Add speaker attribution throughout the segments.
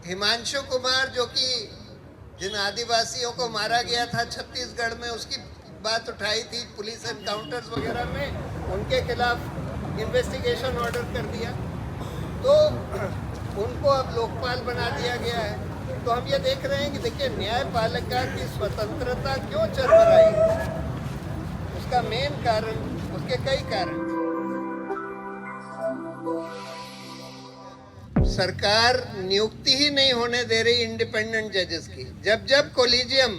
Speaker 1: हिमांशु कुमार जो कि जिन आदिवासियों को मारा गया था छत्तीसगढ़ में, उसकी बात उठाई थी, पुलिस एनकाउंटर्स वगैरह में उनके खिलाफ इन्वेस्टिगेशन ऑर्डर कर दिया, तो उनको अब लोकपाल बना दिया गया है। तो हम ये देख रहे हैं कि देखिए न्यायपालिका की स्वतंत्रता क्यों चरमराई, उसका मेन कारण, उसके कई कारण। सरकार नियुक्ति ही नहीं होने दे रही इंडिपेंडेंट जजेस की। जब जब कोलिजियम,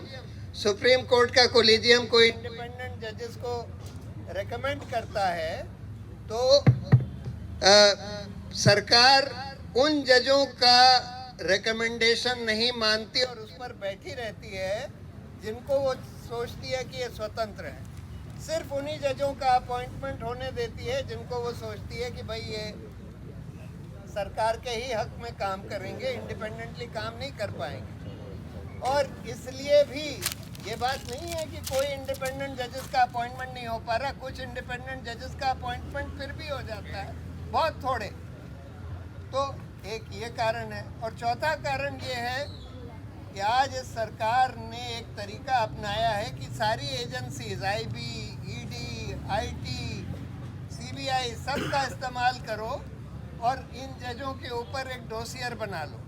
Speaker 1: सुप्रीम कोर्ट का कोलिजियम कोई इंडिपेंडेंट जजेस को रेकमेंड करता है तो सरकार उन जजों का रिकमेंडेशन नहीं मानती और उस पर बैठी रहती है जिनको वो सोचती है कि ये स्वतंत्र है। सिर्फ उन्हीं जजों का अपॉइंटमेंट होने देती है जिनको वो सोचती है कि भाई ये सरकार के ही हक में काम करेंगे, इंडिपेंडेंटली काम नहीं कर पाएंगे। और इसलिए भी ये बात नहीं है कि कोई इंडिपेंडेंट जजेस का अपॉइंटमेंट नहीं हो पा रहा, कुछ इंडिपेंडेंट जजेस का अपॉइंटमेंट फिर भी हो जाता है, बहुत थोड़े। तो एक ये कारण है। और चौथा कारण ये है कि आज इस सरकार ने एक तरीका अपनाया है कि सारी agencies, IB, ED, IT, CBI, सबका इस्तेमाल करो और इन जजों के ऊपर एक डोसियर बना लो,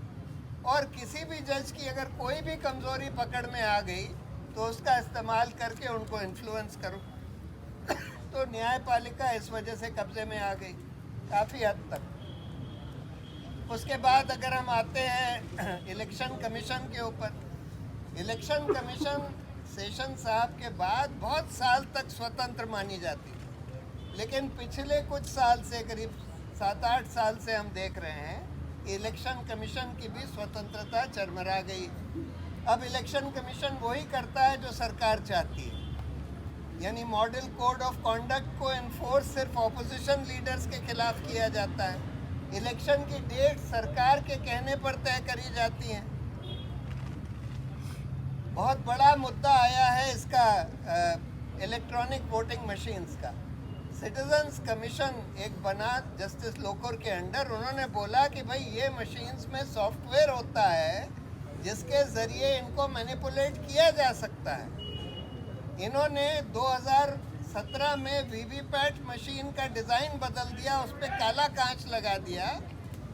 Speaker 1: और किसी भी जज की अगर कोई भी कमज़ोरी पकड़ में आ गई तो उसका इस्तेमाल करके उनको इन्फ्लुएंस करो। तो न्यायपालिका इस वजह से कब्जे में आ गई काफ़ी हद तक। उसके बाद अगर हम आते हैं इलेक्शन कमीशन के ऊपर, इलेक्शन कमीशन सेशन साहब के बाद बहुत साल तक स्वतंत्र मानी जाती थी, लेकिन पिछले कुछ साल से, करीब 7-8 साल से हम देख रहे हैं कि इलेक्शन कमीशन की भी स्वतंत्रता चरमरा गई। अब इलेक्शन कमीशन वही करता है जो सरकार चाहती है, यानी मॉडल कोड ऑफ कॉन्डक्ट को एनफोर्स सिर्फ ऑपोजिशन लीडर्स के खिलाफ किया जाता है। इलेक्शन की डेट सरकार के कहने पर तय करी जाती है। बहुत बड़ा मुद्दा आया है इसका इलेक्ट्रॉनिक वोटिंग मशीन्स का। सिटीजन्स कमीशन एक बना जस्टिस लोकुर के अंडर, उन्होंने बोला कि भाई ये मशीन्स में सॉफ्टवेयर होता है जिसके ज़रिए इनको मैनिपुलेट किया जा सकता है। इन्होंने 2017 में वीवीपैट मशीन का डिज़ाइन बदल दिया, उस पर काला कांच लगा दिया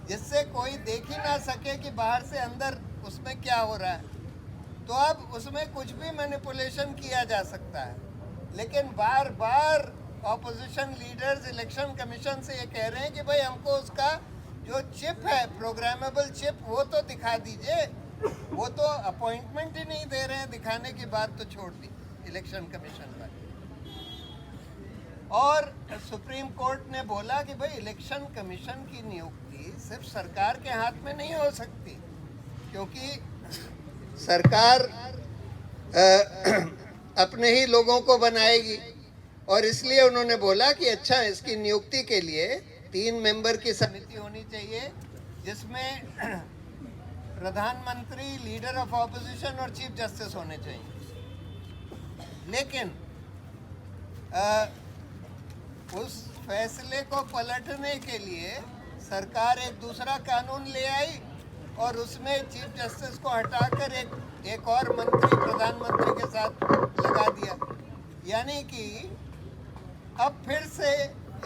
Speaker 1: जिससे कोई देख ही ना सके कि बाहर से अंदर उसमें क्या हो रहा है। तो अब उसमें कुछ भी मैनिपुलेशन किया जा सकता है, लेकिन बार बार ऑपोजिशन लीडर्स इलेक्शन कमीशन से ये कह रहे हैं कि भाई हमको उसका जो चिप है, प्रोग्रामेबल चिप, वो तो दिखा दीजिए। वो तो अपॉइंटमेंट ही नहीं दे रहे हैं, दिखाने की बात तो छोड़ दी इलेक्शन कमीशन वाले। और सुप्रीम कोर्ट ने बोला कि भाई इलेक्शन कमीशन की नियुक्ति सिर्फ सरकार के हाथ में नहीं हो सकती, क्योंकि सरकार अपने ही लोगों को बनाएगी। और इसलिए उन्होंने बोला कि अच्छा, इसकी नियुक्ति के लिए 3 मेंबर की समिति होनी चाहिए जिसमें प्रधानमंत्री, लीडर ऑफ ऑपोजिशन और चीफ जस्टिस होने चाहिए। लेकिन उस फैसले को पलटने के लिए सरकार एक दूसरा कानून ले आई और उसमें चीफ जस्टिस को हटाकर एक और मंत्री प्रधानमंत्री के साथ लगा दिया। यानी कि अब फिर से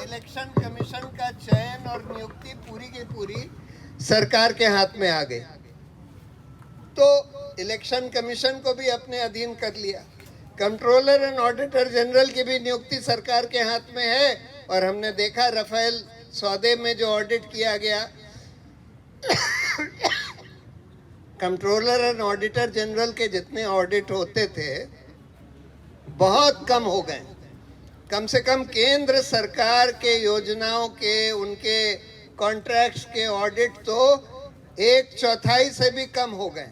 Speaker 1: इलेक्शन कमीशन का चयन और नियुक्ति पूरी की पूरी सरकार के हाथ में आ गई। तो इलेक्शन कमीशन को भी अपने अधीन कर लिया। कंट्रोलर एंड ऑडिटर जनरल की भी नियुक्ति सरकार के हाथ में है, और हमने देखा राफेल सौदे में जो ऑडिट किया गया, कंट्रोलर एंड ऑडिटर जनरल के जितने ऑडिट होते थे बहुत कम हो गए। कम से कम केंद्र सरकार के योजनाओं के, उनके कॉन्ट्रैक्ट्स के ऑडिट तो 1/4 से भी कम हो गए।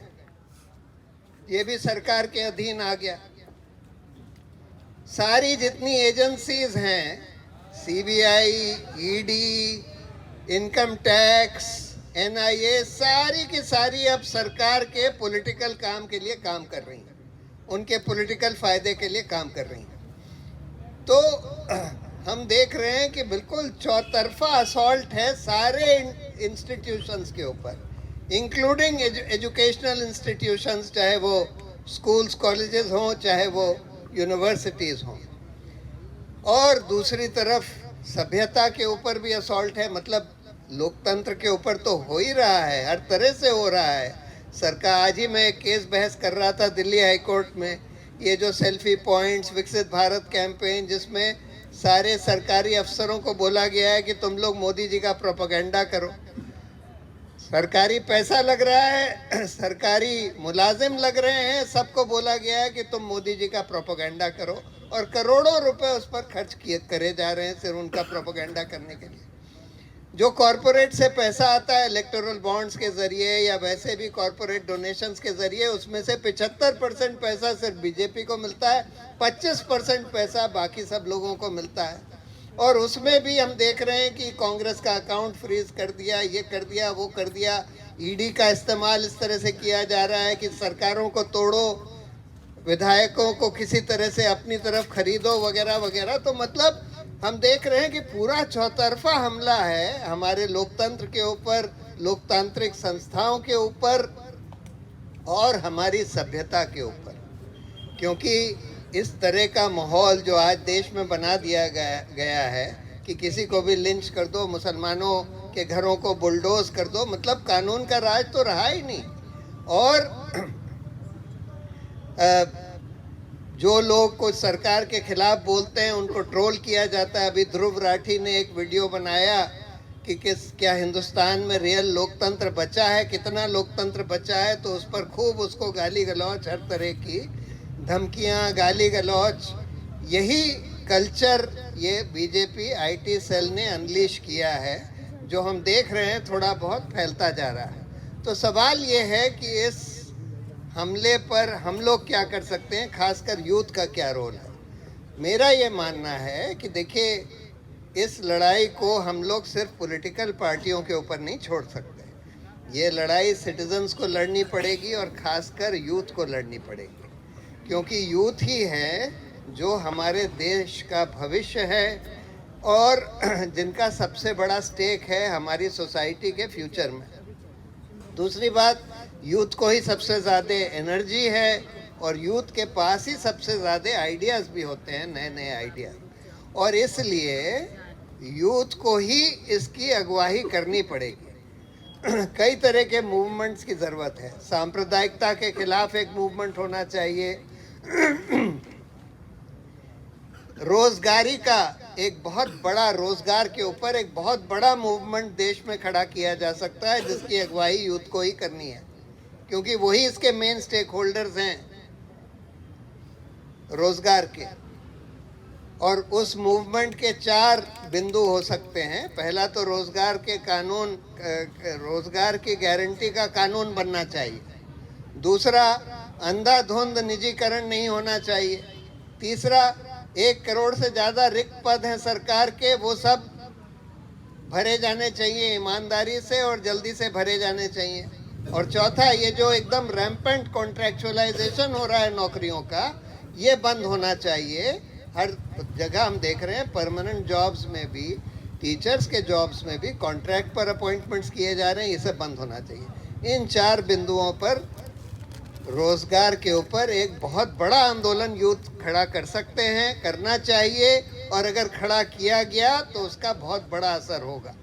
Speaker 1: ये भी सरकार के अधीन आ गया। सारी जितनी एजेंसीज हैं, CBI, ED, income tax, NIA, सारी की सारी अब सरकार के पॉलिटिकल काम के लिए काम कर रही हैं, उनके पॉलिटिकल फायदे के लिए काम कर रही हैं। तो हम देख रहे हैं कि बिल्कुल चौतरफा असॉल्ट है सारे इंस्टीट्यूशंस के ऊपर। इंक्लूडिंग एजुकेशनल इंस्टीट्यूशंस, चाहे वो स्कूल्स कॉलेजेस हों, चाहे वो यूनिवर्सिटीज़ हों। और दूसरी तरफ सभ्यता के ऊपर भी असॉल्ट है, मतलब लोकतंत्र के ऊपर तो हो ही रहा है, हर तरह से हो रहा है। सरकार, आज ही मैं एक केस बहस कर रहा था दिल्ली हाई कोर्ट में, ये जो सेल्फी पॉइंट्स, विकसित भारत कैंपेन, जिसमें सारे सरकारी अफसरों को बोला गया है कि तुम लोग मोदी जी का प्रोपेगेंडा करो। सरकारी पैसा लग रहा है, सरकारी मुलाजिम लग रहे हैं, सबको बोला गया है कि तुम मोदी जी का प्रोपेगेंडा करो, और करोड़ों रुपए उस पर खर्च किए करे जा रहे हैं सिर्फ उनका प्रोपेगेंडा करने के लिए। जो कॉरपोरेट से पैसा आता है इलेक्टोरल बॉन्ड्स के जरिए या वैसे भी कॉरपोरेट डोनेशंस के जरिए, उसमें से 75% पैसा सिर्फ बीजेपी को मिलता है, 25% पैसा बाकी सब लोगों को मिलता है। और उसमें भी हम देख रहे हैं कि कांग्रेस का अकाउंट फ्रीज कर दिया, ये कर दिया, वो कर दिया। ईडी का इस्तेमाल इस तरह से किया जा रहा है कि सरकारों को तोड़ो, विधायकों को किसी तरह से अपनी तरफ खरीदो, वगैरह वगैरह। तो मतलब हम देख रहे हैं कि पूरा चौतरफा हमला है हमारे लोकतंत्र के ऊपर, लोकतांत्रिक संस्थाओं के ऊपर और हमारी सभ्यता के ऊपर। क्योंकि इस तरह का माहौल जो आज देश में बना दिया गया है कि किसी को भी लिंच कर दो, मुसलमानों के घरों को बुलडोज कर दो, मतलब कानून का राज तो रहा ही नहीं। और जो लोग कुछ सरकार के खिलाफ बोलते हैं उनको ट्रोल किया जाता है। अभी ध्रुव राठी ने एक वीडियो बनाया कि क्या हिंदुस्तान में रियल लोकतंत्र बचा है, कितना लोकतंत्र बचा है, तो उस पर खूब उसको गाली गलौच, हर तरह की धमकियां, गाली गलौच। यही कल्चर ये बीजेपी आईटी सेल ने अनलीश किया है, जो हम देख रहे हैं थोड़ा बहुत फैलता जा रहा है। तो सवाल ये है कि इस हमले पर हम लोग क्या कर सकते हैं, खासकर यूथ का क्या रोल है। मेरा ये मानना है कि देखिए, इस लड़ाई को हम लोग सिर्फ पॉलिटिकल पार्टियों के ऊपर नहीं छोड़ सकते। ये लड़ाई सिटीजन्स को लड़नी पड़ेगी और खासकर यूथ को लड़नी पड़ेगी, क्योंकि यूथ ही है जो हमारे देश का भविष्य है और जिनका सबसे बड़ा स्टेक है हमारी सोसाइटी के फ्यूचर में। दूसरी बात, यूथ को ही सबसे ज़्यादा एनर्जी है और यूथ के पास ही सबसे ज़्यादा आइडियाज़ भी होते हैं, नए नए आइडियाज़। और इसलिए यूथ को ही इसकी अगुवाई करनी पड़ेगी। कई तरह के मूवमेंट्स की ज़रूरत है। सांप्रदायिकता के खिलाफ एक मूवमेंट होना चाहिए। रोजगारी का एक बहुत बड़ा, रोजगार के ऊपर एक बहुत बड़ा मूवमेंट देश में खड़ा किया जा सकता है, जिसकी अगुवाई यूथ को ही करनी है, क्योंकि वही इसके मेन स्टेक होल्डर्स हैं रोजगार के। और उस मूवमेंट के 4 बिंदु हो सकते हैं। पहला तो रोजगार के कानून, रोजगार की गारंटी का कानून बनना चाहिए। दूसरा, अंधाधुंध निजीकरण नहीं होना चाहिए। तीसरा, 1 करोड़ से ज़्यादा रिक्त पद हैं सरकार के, वो सब भरे जाने चाहिए ईमानदारी से और जल्दी से भरे जाने चाहिए। और चौथा, ये जो एकदम रैम्पेंट कॉन्ट्रैक्चुअलाइजेशन हो रहा है नौकरियों का, ये बंद होना चाहिए। हर जगह हम देख रहे हैं परमानेंट जॉब्स में भी, टीचर्स के जॉब्स में भी कॉन्ट्रैक्ट पर अपॉइंटमेंट्स किए जा रहे हैं, ये सब बंद होना चाहिए। इन 4 बिंदुओं पर, रोजगार के ऊपर एक बहुत बड़ा आंदोलन यूथ खड़ा कर सकते हैं, करना चाहिए। और अगर खड़ा किया गया तो उसका बहुत बड़ा असर होगा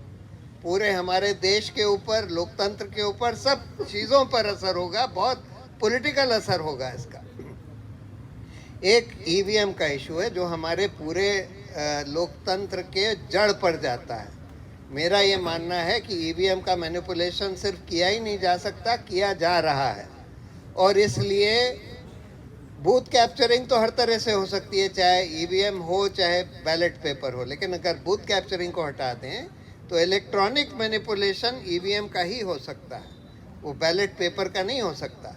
Speaker 1: पूरे हमारे देश के ऊपर, लोकतंत्र के ऊपर, सब चीज़ों पर असर होगा, बहुत पॉलिटिकल असर होगा इसका। एक ईवीएम का इशू है जो हमारे पूरे लोकतंत्र के जड़ पर जाता है। मेरा ये मानना है कि ईवीएम का मैनिपुलेशन सिर्फ किया ही नहीं जा सकता, किया जा रहा है। और इसलिए बूथ कैप्चरिंग तो हर तरह से हो सकती है, चाहे ईवीएम हो चाहे बैलेट पेपर हो। लेकिन अगर बूथ कैप्चरिंग को हटा दें तो इलेक्ट्रॉनिक मैनिपुलेशन ईवीएम का ही हो सकता है, वो बैलेट पेपर का नहीं हो सकता।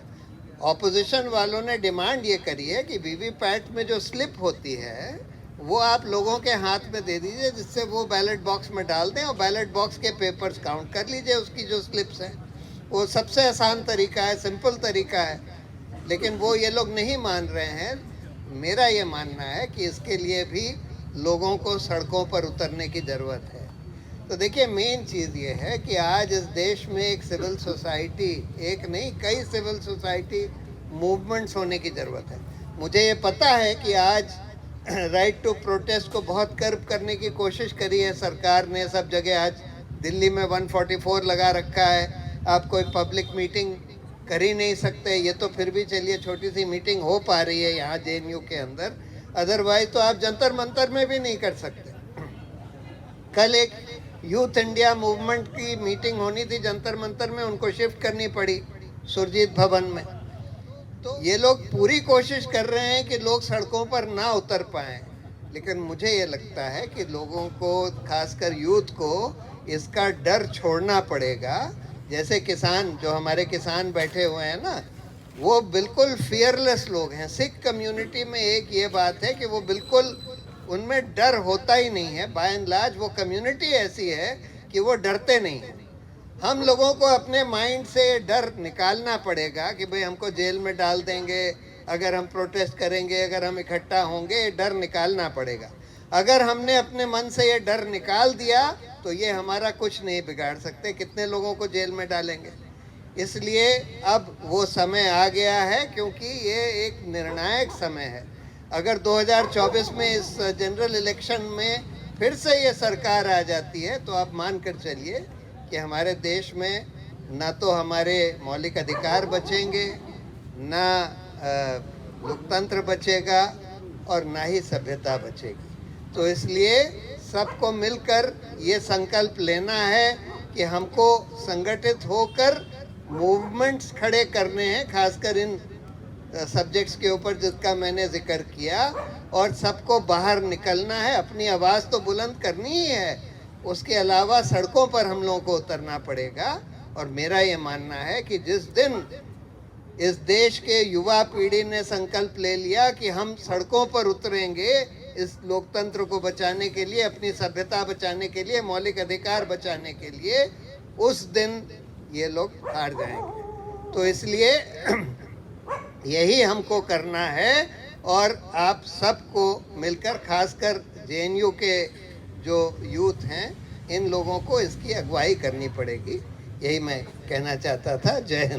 Speaker 1: ऑपोजिशन वालों ने डिमांड ये करी है कि वीवीपैट में जो स्लिप होती है वो आप लोगों के हाथ में दे दीजिए, जिससे वो बैलेट बॉक्स में डाल दें और बैलेट बॉक्स के पेपर्स काउंट कर लीजिए, उसकी जो स्लिप्स हैं। वो सबसे आसान तरीका है, सिंपल तरीका है, लेकिन वो ये लोग नहीं मान रहे हैं। मेरा ये मानना है कि इसके लिए भी लोगों को सड़कों पर उतरने की ज़रूरत है। तो देखिए मेन चीज़ ये है कि आज इस देश में एक सिविल सोसाइटी, एक नहीं कई सिविल सोसाइटी मूवमेंट्स होने की ज़रूरत है। मुझे ये पता है कि आज राइट टू प्रोटेस्ट को बहुत कर्ब करने की कोशिश करी है सरकार ने सब जगह। आज दिल्ली में 144 लगा रखा है, आप कोई पब्लिक मीटिंग कर ही नहीं सकते। ये तो फिर भी चलिए छोटी सी मीटिंग हो पा रही है यहाँ JNU के अंदर, अदरवाइज तो आप जंतर मंतर में भी नहीं कर सकते। कल एक यूथ इंडिया मूवमेंट की मीटिंग होनी थी जंतर मंतर में, उनको शिफ्ट करनी पड़ी सुरजीत भवन में। तो ये लोग पूरी कोशिश कर रहे हैं कि लोग सड़कों पर ना उतर पाएं, लेकिन मुझे ये लगता है कि लोगों को, खासकर यूथ को, इसका डर छोड़ना पड़ेगा। जैसे किसान, जो हमारे किसान बैठे हुए हैं ना, वो बिल्कुल फियरलेस लोग हैं। सिख कम्युनिटी में एक ये बात है कि वो बिल्कुल, उनमें डर होता ही नहीं है। बाय एंड लार्ज वो कम्युनिटी ऐसी है कि वो डरते नहीं हैं। हम लोगों को अपने माइंड से डर निकालना पड़ेगा कि भाई हमको जेल में डाल देंगे अगर हम प्रोटेस्ट करेंगे, अगर हम इकट्ठा होंगे, ये डर निकालना पड़ेगा। अगर हमने अपने मन से ये डर निकाल दिया तो ये हमारा कुछ नहीं बिगाड़ सकते। कितने लोगों को जेल में डालेंगे? इसलिए अब वो समय आ गया है, क्योंकि ये एक निर्णायक समय है। अगर 2024 में इस जनरल इलेक्शन में फिर से ये सरकार आ जाती है तो आप मान कर चलिए कि हमारे देश में ना तो हमारे मौलिक अधिकार बचेंगे, ना लोकतंत्र बचेगा, और ना ही सभ्यता बचेगी। तो इसलिए सबको मिलकर ये संकल्प लेना है कि हमको संगठित होकर मूवमेंट्स खड़े करने हैं, खासकर इन सब्जेक्ट्स के ऊपर जिसका मैंने जिक्र किया, और सबको बाहर निकलना है, अपनी आवाज़ तो बुलंद करनी ही है। उसके अलावा सड़कों पर हम लोगों को उतरना पड़ेगा। और मेरा ये मानना है कि जिस दिन इस देश के युवा पीढ़ी ने संकल्प ले लिया कि हम सड़कों पर उतरेंगे इस लोकतंत्र को बचाने के लिए, अपनी सभ्यता बचाने के लिए, मौलिक अधिकार बचाने के लिए, उस दिन ये लोग हार जाएंगे। तो इसलिए यही हमको करना है, और आप सबको मिलकर, खासकर JNU के जो यूथ हैं, इन लोगों को इसकी अगुवाई करनी पड़ेगी। यही मैं कहना चाहता था। जय हिंद।